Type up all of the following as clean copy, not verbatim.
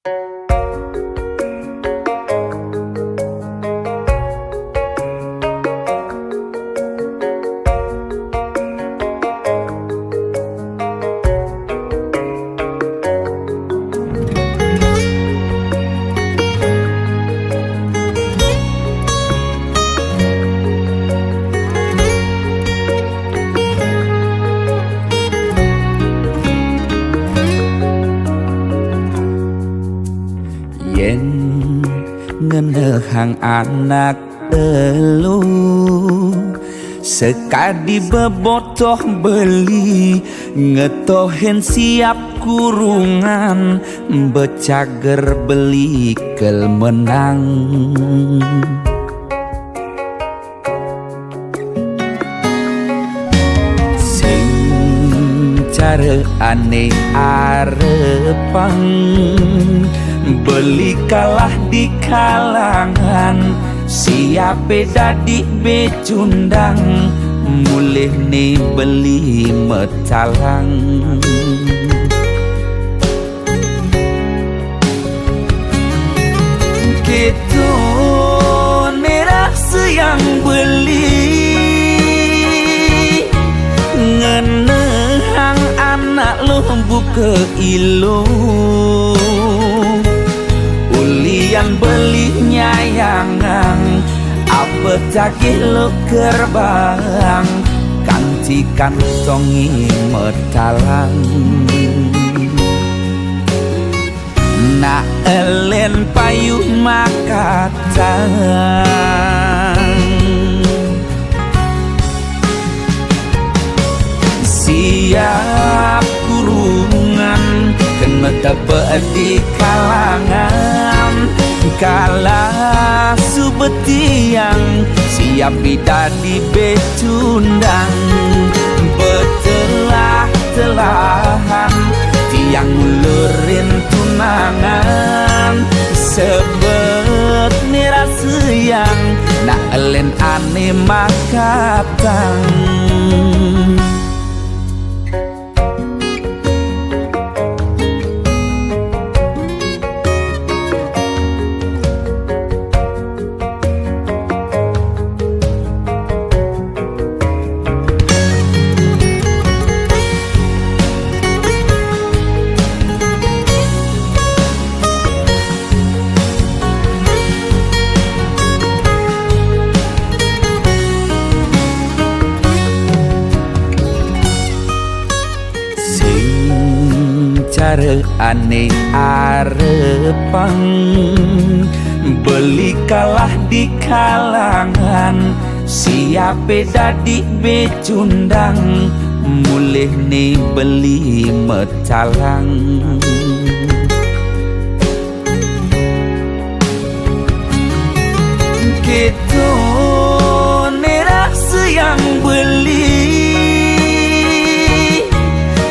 Yen ngenehang anak elu sekadi bebotoh beli ngetohen siap kurungan becager beli kel menang sing cara aneh arepang beli kalah di kalangan siape dadi becundang mulih nih beli metalang gitu nerasa yang beli ngenehang anak lo buka ilu ulian beli nyayangan apa cakih lo kerbang kanti kantongi metalang na elen payuh makatang siap kurungan kena dapat di kalangan kala subetiang siap bidadi becundang betelah-telahan tiang ulurin tunangan sebet nirasa yang nak elen ane makatang cara aneh arepang beli kalah di kalangan siape dadi becundang mulih nih beli metalang gitu nerasa yang beli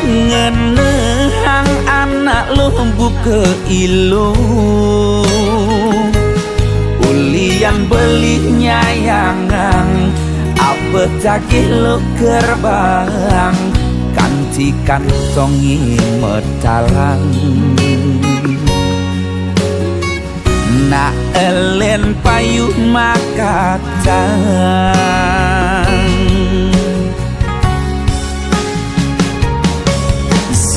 ngenehang anak lo buka ilu ulian beli nyayangan apa cakih lo kerbang kanti kantongi metalang na elen payuh makatang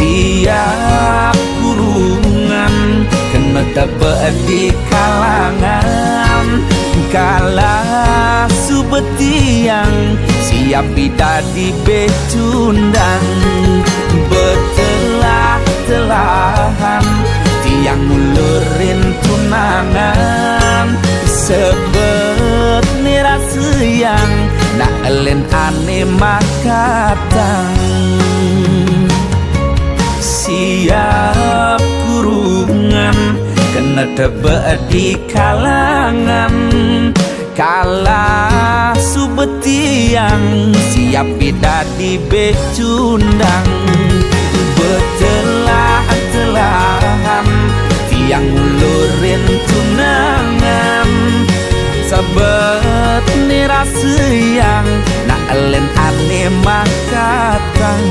siap kurungan kena dapat di kalangan kala subetiang siap bidadi becundang betelah-telahan tiang ulurin tunangan sebet nirasa yang nak elen ane makatang siap kurungan kena dapat di kalangan kala subetiang siap bidadi becundang betelah-telahan tiang ulurin tunangan sabet nirasa yang nak elen ane makatang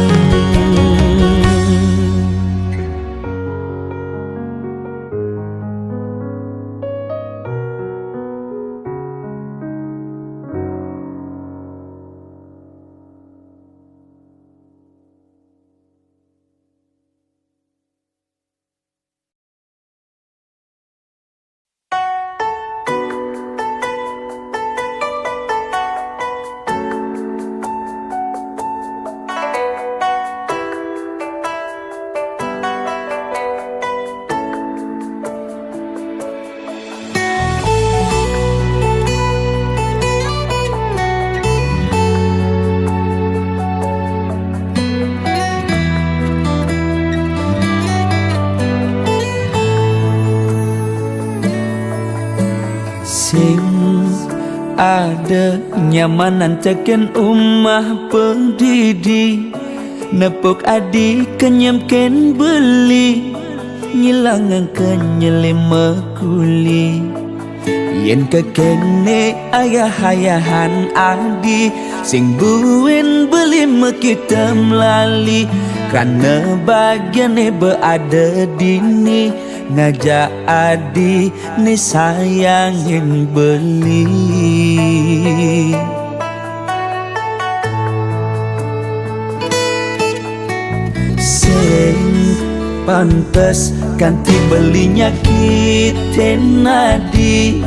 sing ada nyamanan ceken umah pendidi nepok adik kenyamken beli ngilangan kenyelima kuli yen kekene ayah-ayahan adi sing buin beli kita melali karena bagiannya berada dini ngajak adi ni sayangin beli sing pantes ganti belinya kita nadi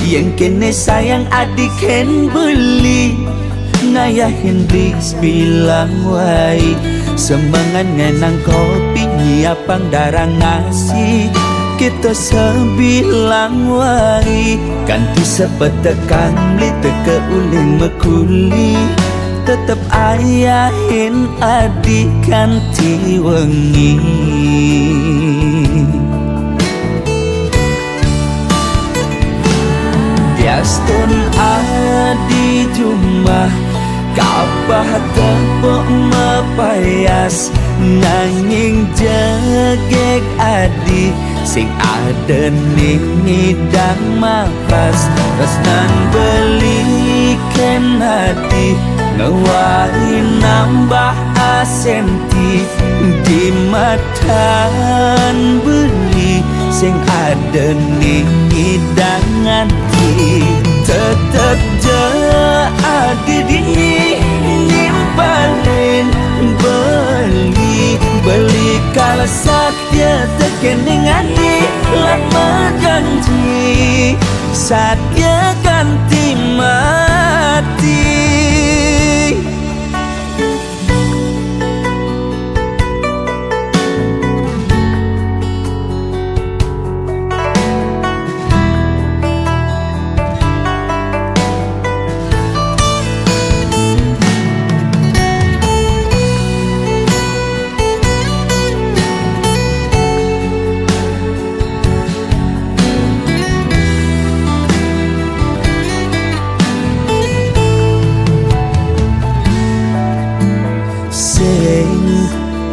yang kene sayang adik ken beli ngayahin bis bilang wai semangat ngenang kopi nyiapang darang ngasih kita sebilang wai ganti sepetekan beli teke uling mekuli tetep ayahin adik ganti wengi biastun adi jumah kapah tepuk mepayas nanging jegek adi sing ada ning ngidang mapas tresnan beliken hati ngewai nambah asenti di matan beli sing ada ning ngidangan tetep je adi dini nimpalin beli kala satya tekening adi lama janji satya ganti mati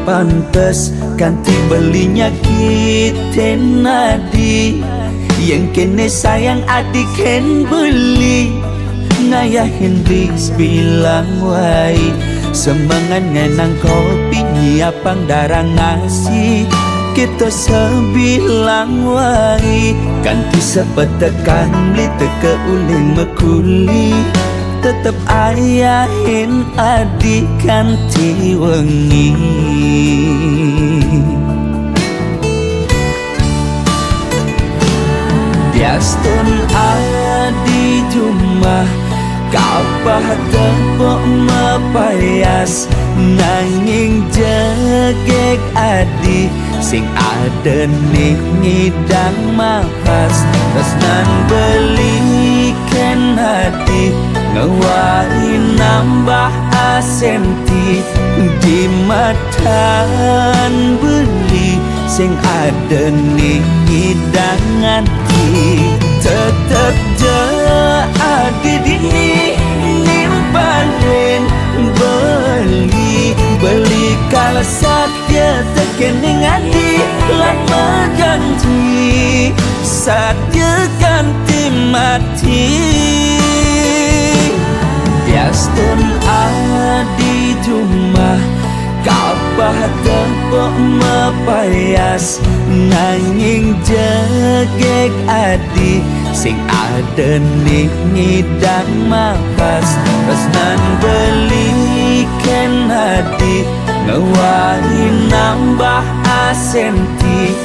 pantes ganti belinya kita nadi yang kene sayang adik ken beli ngayahin bis bilang wai semangat ngenang kopi nyiapang darang ngasih kita sebilang wai ganti sepetekan beli teke uling mekuli tetep ayahin adik ganti wengi biastun adi jumah kapah tepuk mepayas nanging jegek adi sing ada ning ngidang mapas tresnan beliken hati ngewai nambah asenti di matan beli sing ada ning ngidangan tetep je adi dini nimpalin beli kala satya tekening adi lama janji satya ganti mati biastun adi jumah kapah tepuk mepayas nanging jegek adi sing ada ning ngidang mapas tresnan beliken hati ngewai nambah asenti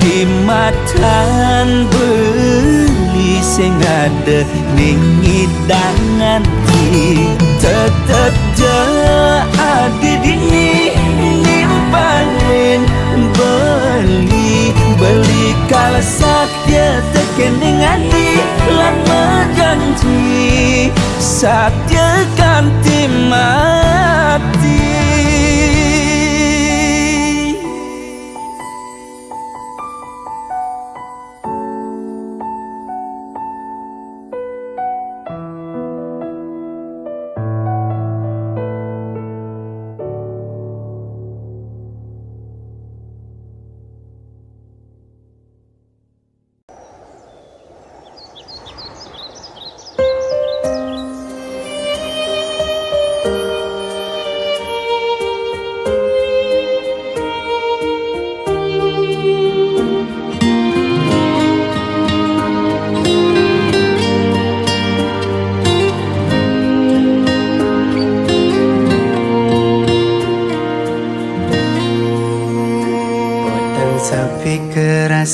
di matan beli sing ada ning ngidangan tetep je adi dini nimpalin beli kala satya tekening adi lama janji satya ganti mati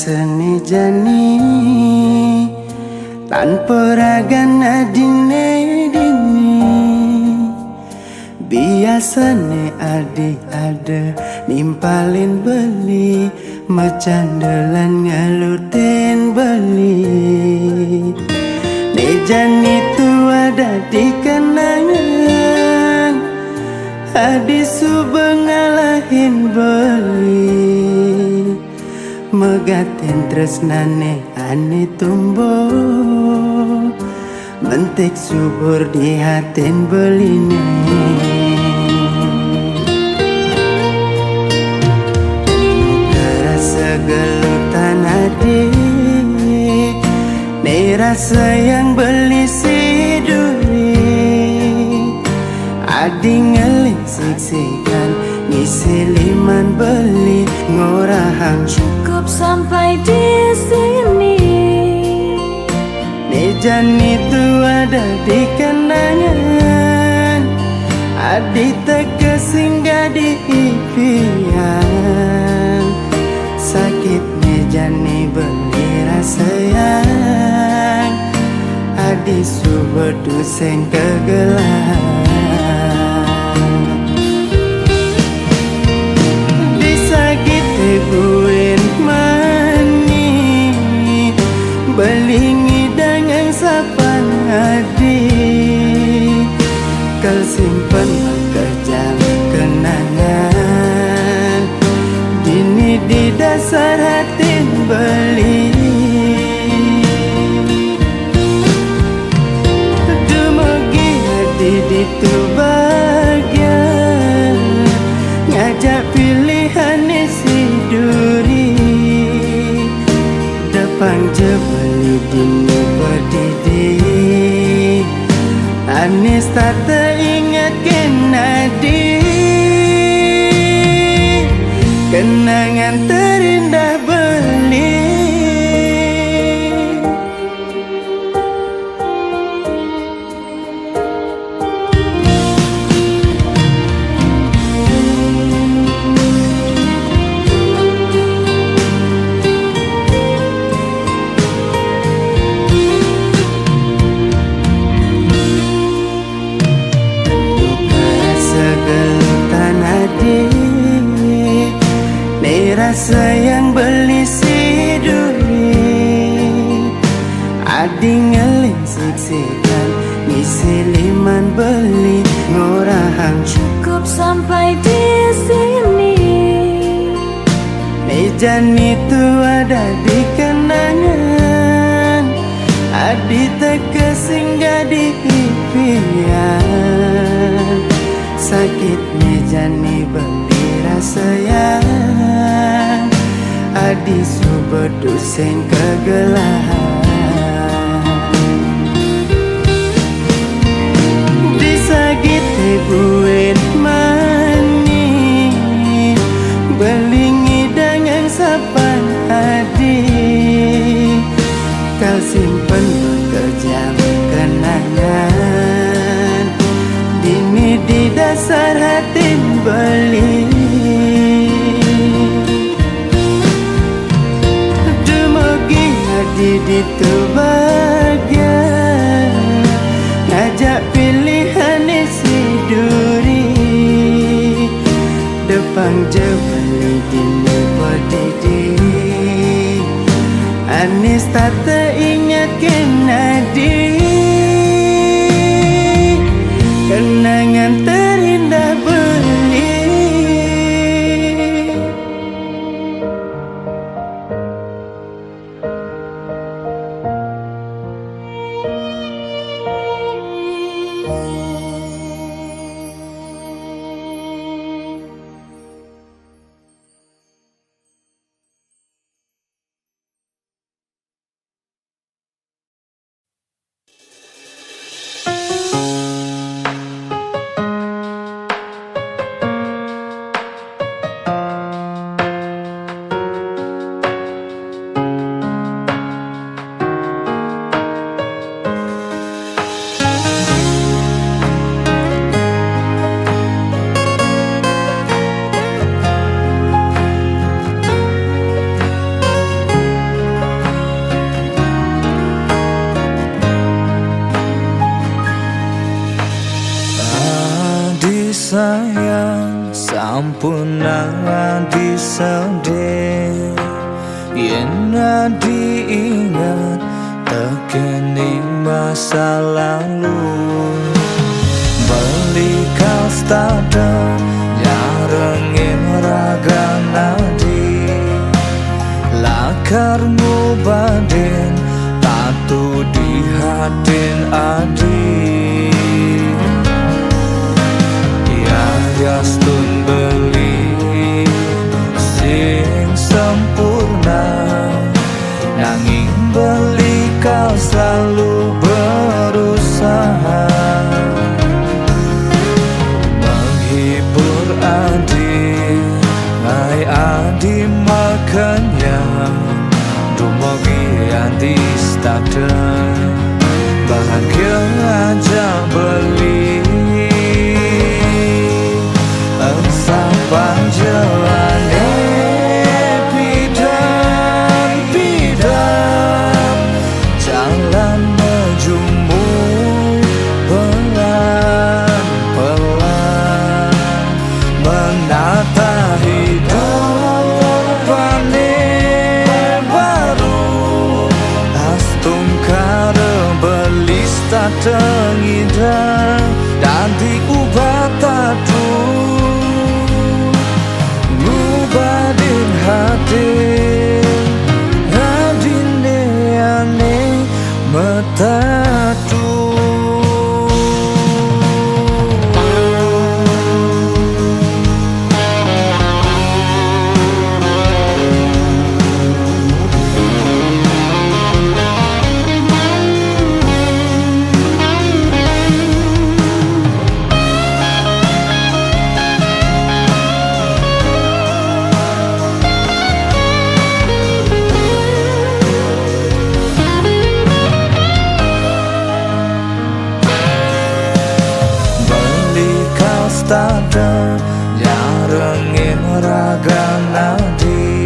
seni jani tanpa ragana dine dini biasane adi ada nimpalin beli macandelan ngalutin beli jani tu ada di kenangan adi subengalahin beli megatin tresnane ane tumbuh mentik subur di hatin beline rasa gelutan adi ne rasa yang beli si duri adi ngelik siksikan ngisi liman beli ngorahang cukup sampai di sini. Nejan itu ada di kenangan adi teka singgah di impian sakit nejani beli rasa yang adi subedu seng kegelan buin mani belingi dengan sapan adi kal simpen kejam kenangan dini di dasar hati beli dumugi hati di tu bagian ngajak pilihan isi duri depan je beli dini berdiri Anis tak teringat kenadi kenangan terindah beli rasa yang beli si duri adi ngeling siksikan ngisi liman beli ngorahang cukup sampai di sini. Nejan itu ada di kenangan adi teka singgah di impian sakit nejani beli rasa yang adi subedu seng kegelahan disagiti buin mani belingi dengan sapan adi kal simpen kejam kenangan dini di dasar hati beli di tu bagian ngajak pilihan isi duri depan je beli dini berdiri Anis tak teringat kenadi kenangan terindah beli sayang sampun disede yen diingat tekeni masa lalu beli kastada nyarengin raga nadi lakar ngubaden tatu di hatin adi ya yastun beli sing sempurna nanging beli kau selalu berusaha menghibur adik hai adi makanya dumogi adi stada bahagia aja beli sang panjalane bidang jalan menuju pelan-pelan menata hidupane baru astung kare belis tak tengidang dan diubah tatu ngubadin hati adine aneh metatu tada nyarengin raga nadi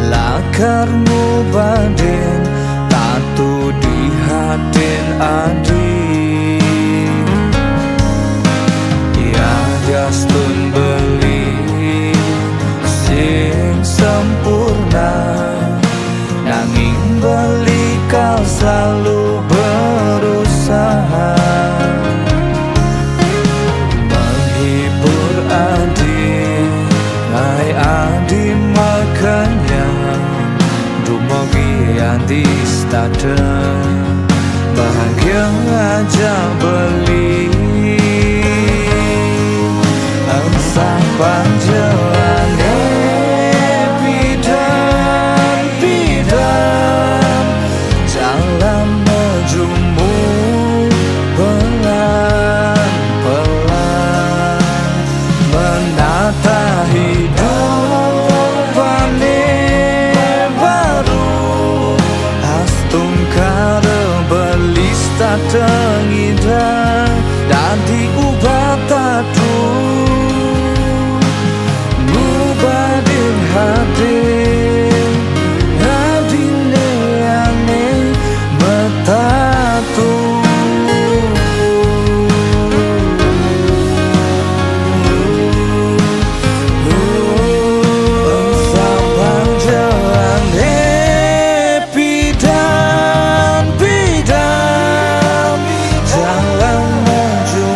lakar ngubaden tatu di hatin adi ya yastun beli sing sempurna nanging beli kau selalu berusaha adi makanya dumogi adi stada bahagia aja beli sang panjalane bidang jalan menuju pelan-pelan menata hidupane baru astung kare belis tak tengidang dan diubah tatu ngubadin hati adine aneh metatu jalan menuju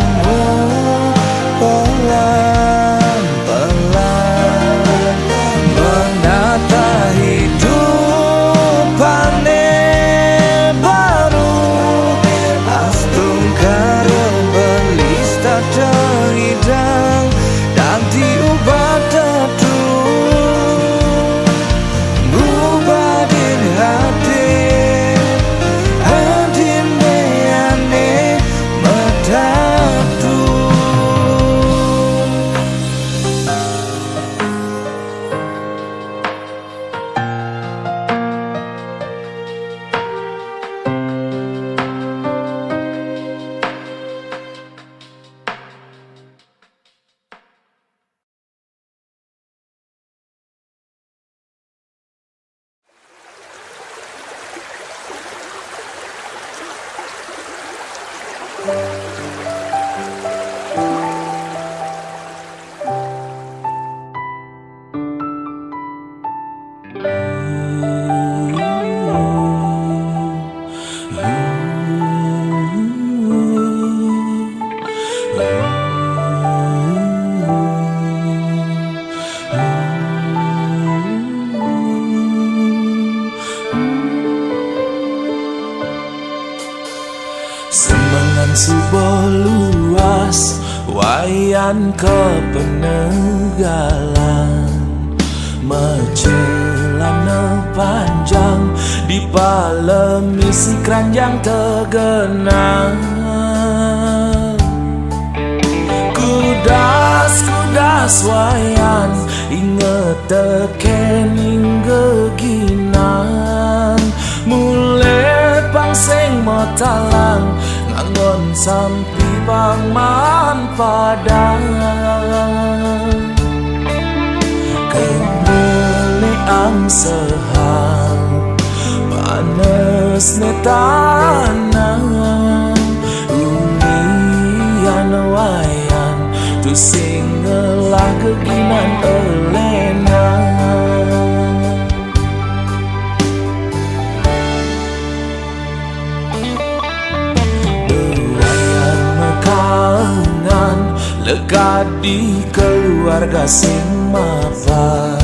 jelas wayan kepeninggalan Mecelana panjang di palemi si keranjang tergenang Kudas wayan inget teken hingga ginan Mulai pangseng motalang ngangon sampai pangman padang Kemeleang sehang panas netanang Ulian wayan tu singelah keginan elena Wayan mekangan lekat di keluarga sing mapan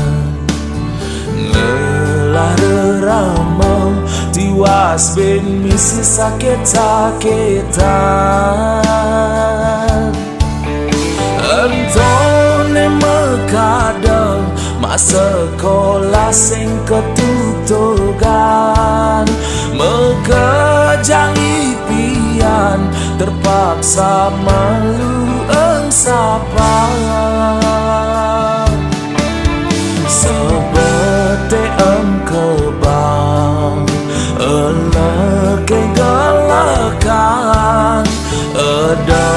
Lelah ramau tiwas ben misi sakit-sakitan Entone mekadang masa sekolah sing ketutugan Mekejang impian terpaksa malu sapa Sebete kebang eleke galakan Ada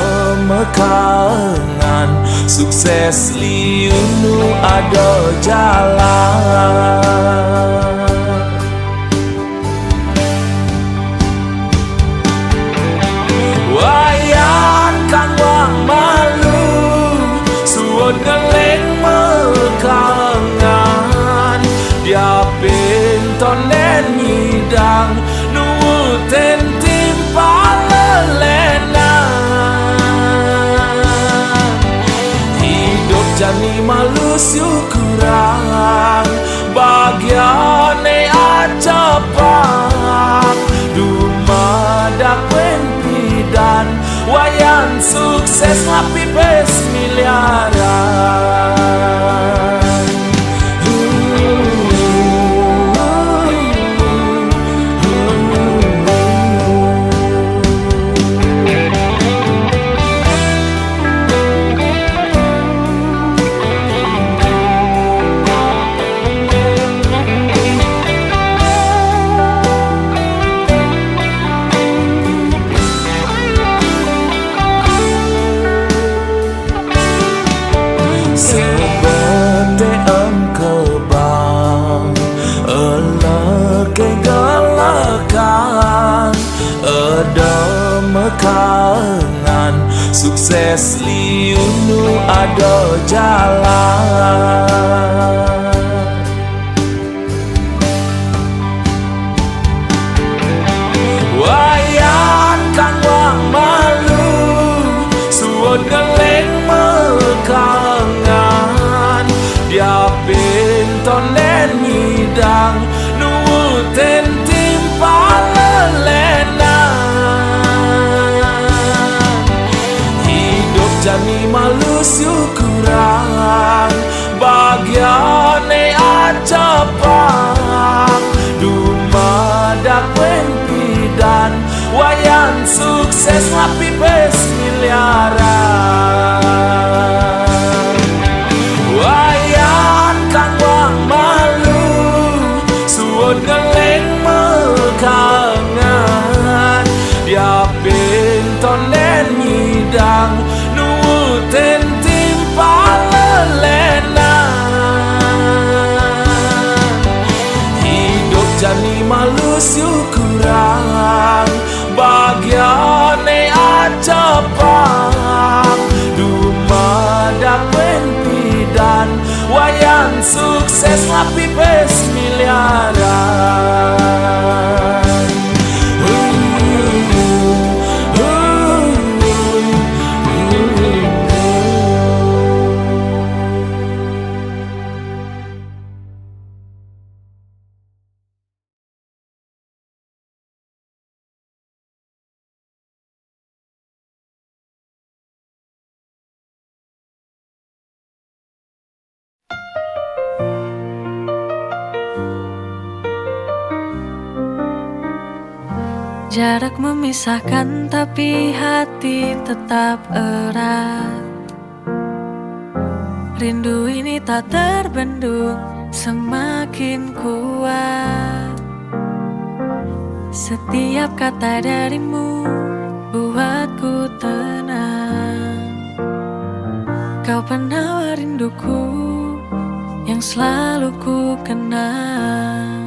mekangan sukses liunu ada jalan Wayan kang wang malu suod ngeleng mekangan dia pintonen ngidang nuwuten timpal lelenan hidup jani malu syukuran bagiane acapak dumadak dan wayan sukses ngapi pes miliaran ada mekangan sukses liunu ada jalan wayan kang wang malu suod ngeleng mekangan dia pintonen ngidang nuwuten timpal jani malu syukuran bagiane acapak dumadak dan wayan sukses ngapi pes miliaran wayan kang wang malu suod ngeleng mekangan dia pintonen ngidang nuwuten timpal lelenan hidup jani malu syukuran bagiane acapak dumadak dan wayan sukses ngapi pes miliaran Jarak memisahkan tapi hati tetap erat. Rindu ini tak terbendung, semakin kuat. Setiap kata darimu buatku tenang. Kau penawar rinduku yang selalu ku kenang.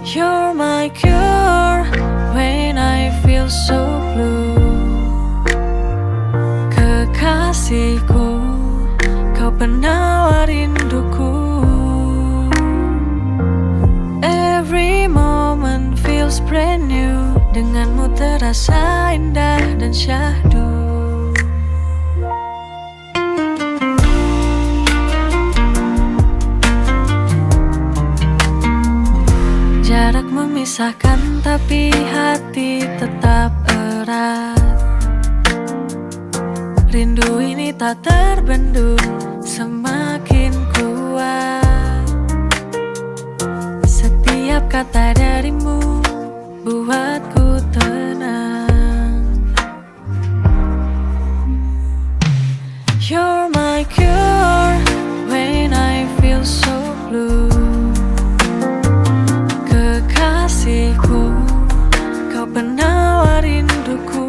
You're my cure when I feel so blue. Kekasihku, kau penawar rinduku. Every moment feels brand new. Denganmu terasa indah dan syahdu. Jarak memisahkan tapi hati tetap erat. Rindu ini tak terbendung, semakin kuat. Setiap kata darimu buatku tenang. You're my cure when I feel so blue. Kekasihku, kau penawar rinduku.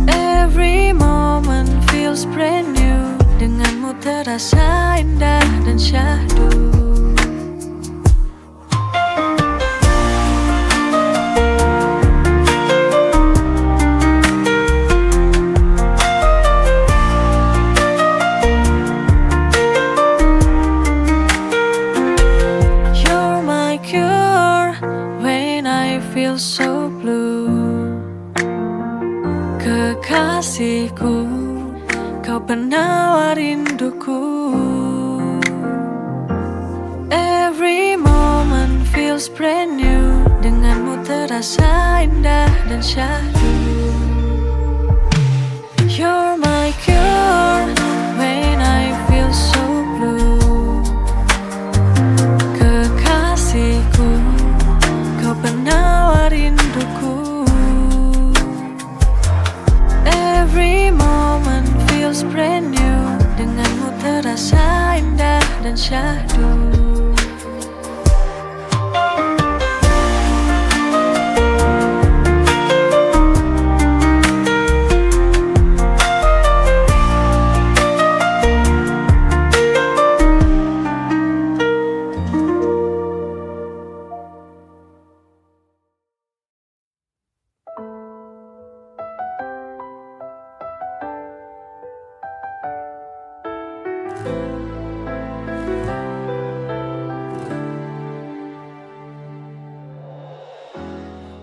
Every moment feels brand new. Denganmu terasa indah dan syahdu. Feel so blue. Kekasihku, kau penawar rinduku. Every moment feels brand new. Denganmu terasa indah dan syahdu. You're my cure when I feel so blue. Kekasihku, kau penawar rinduku. Every moment feels brand new. Denganmu terasa indah dan syahdu.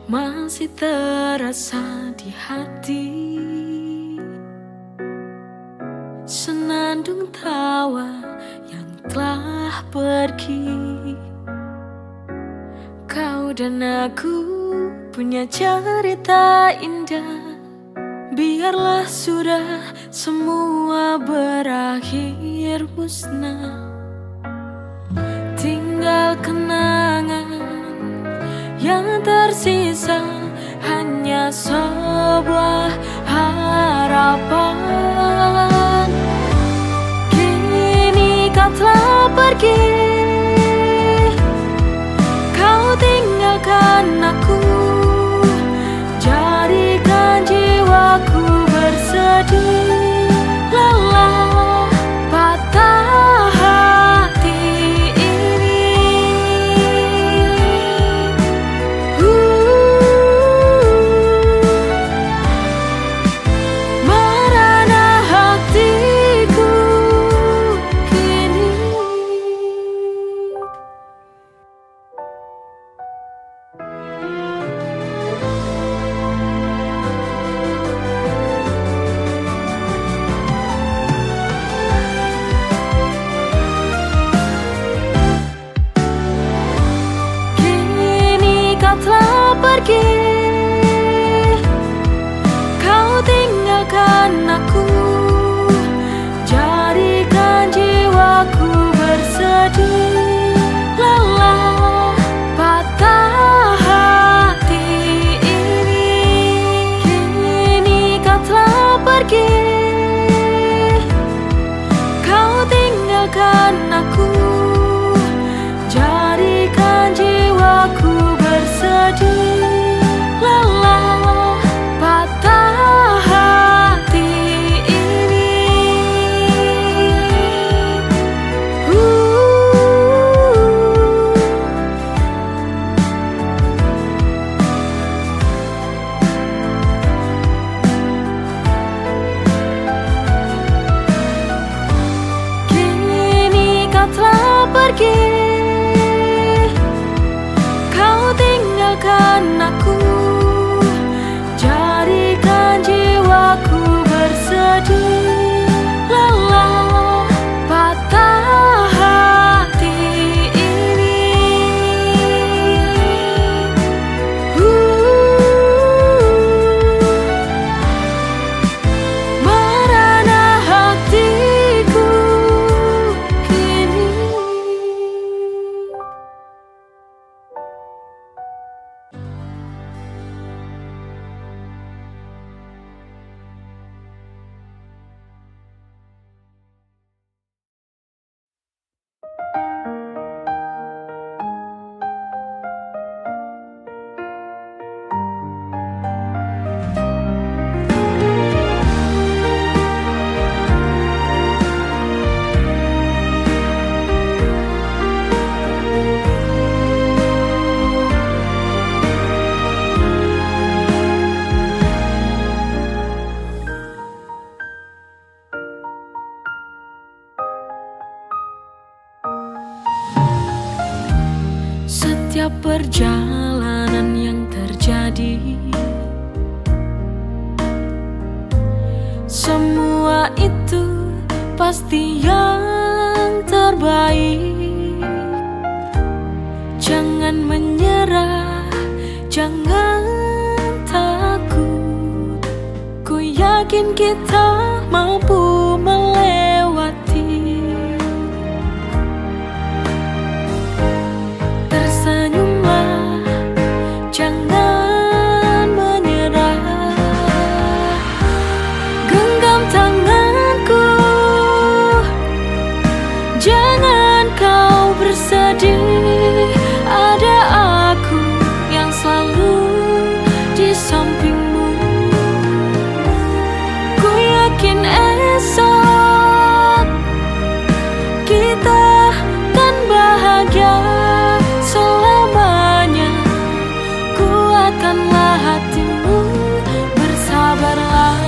Masih terasa di hati senandung tawa yang telah pergi. Kau dan aku punya cerita indah. Biarlah sudah semua berakhir musnah. Tinggal kenangan yang tersisa, hanya sebuah harapan. Kini kau telah pergi, kau tinggalkan aku, jadikan jiwaku bersedih, lelah, patah hati ini. Merana hatiku kini. setiap perjalanan yang terjadi, semua itu pasti yang terbaik. Jangan menyerah, jangan takut. Ku yakin kita mampu melewati. Tersenyumlah, jangan menyerah. Genggam tanganku, jangan kau bersedih. Ada aku yang selalu di sampingmu. Ku yakin esok kita kan bahagia selamanya. Kuatkanlah hatimu, bersabarlah.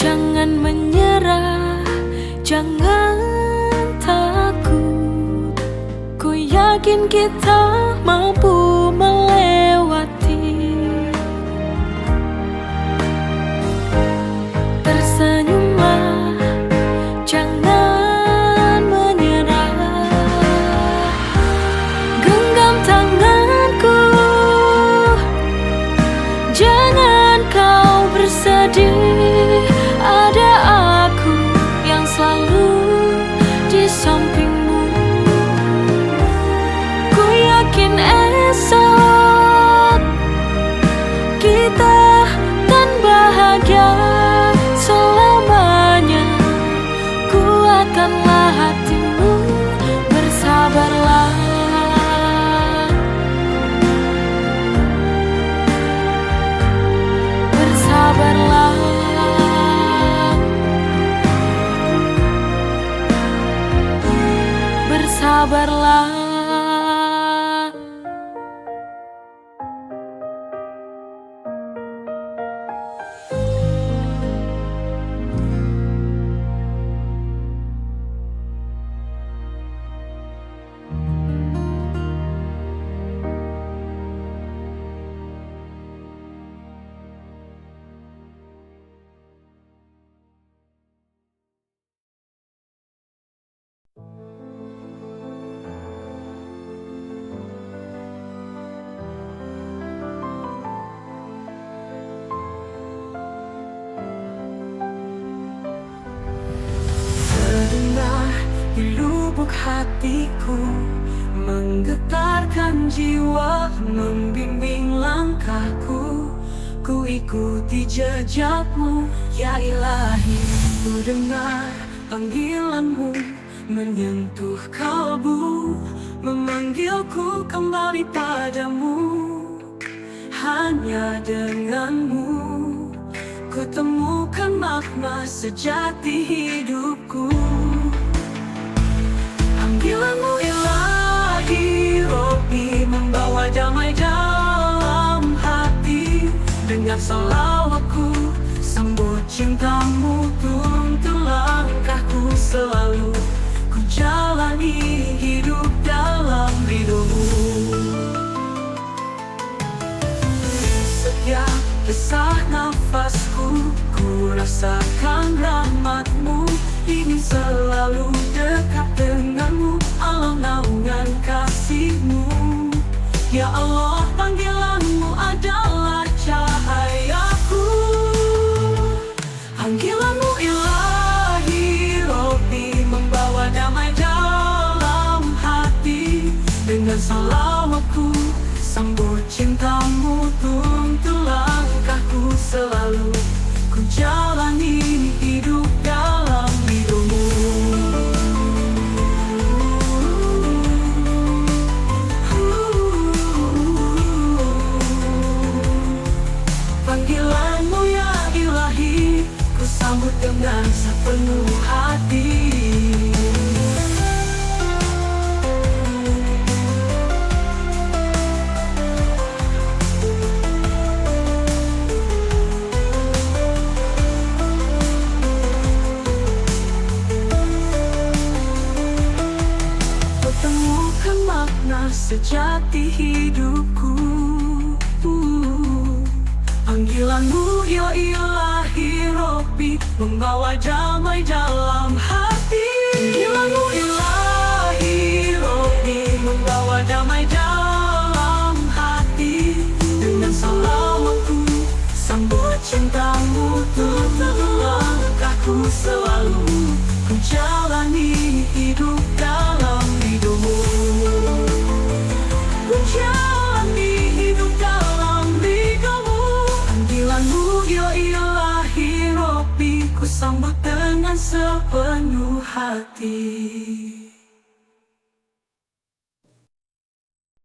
Jangan menyerah, jangan takut. Ku yakin kita mampu melewati. Tersenyumlah, jangan menyerah. Genggam tanganku, jangan kau bersedih. Ada aku yang selalu di sampingmu. Ku yakin esok kita kan bahagia selamanya. Kuatkanlah hatimu, bersabarlah. Bersabarlah. Bersabarlah. Terdengar di lubuk hatiku, menggetarkan jiwa, membimbing langkahku. Ku ikuti jejakmu, ya Ilahi. Ku dengar panggilanmu, menyentuh kalbu, memanggilku kembali padamu. Hanya denganmu ku temukan makna sejati hidupku. Panggilanmu Ilahi, Robbi, membawa damai dalam hati. Dengan salawatku sambut cintamu, tuntun langkahku selalu. Ku jalani hidup dalam ridhomu. Setiap desah nafasku, ku rasakan rahmatmu. Ingin selalu dekat denganmu, alam naungan kasihmu. Ya Allah, panggilanmu adalah cahayaku. Panggilanmu Ilahi, Robbi, membawa damai dalam hati. Dengan salawatku sambut cintamu, tuntun langkahku selalu. Ku jalani hidup dalam ridhomu. Panggilanmu ya Ilahi, sambut dengan sepenuh hati. Temukan makna sejati hidupku. Panggilanmu ya ilahi Rabbi, membawa damai dalam hati. Panggilanmu ilahi Rabbi, membawa damai dalam hati. Dengan salawatku sambut cintamu, tutup langkahku selalu ku jalani hidup dalam ridhomu. Ku jalani hidup dalam ridhomu. Panggilanmu ya ilahi Rabbi, ku sambut dengan sepenuh hati.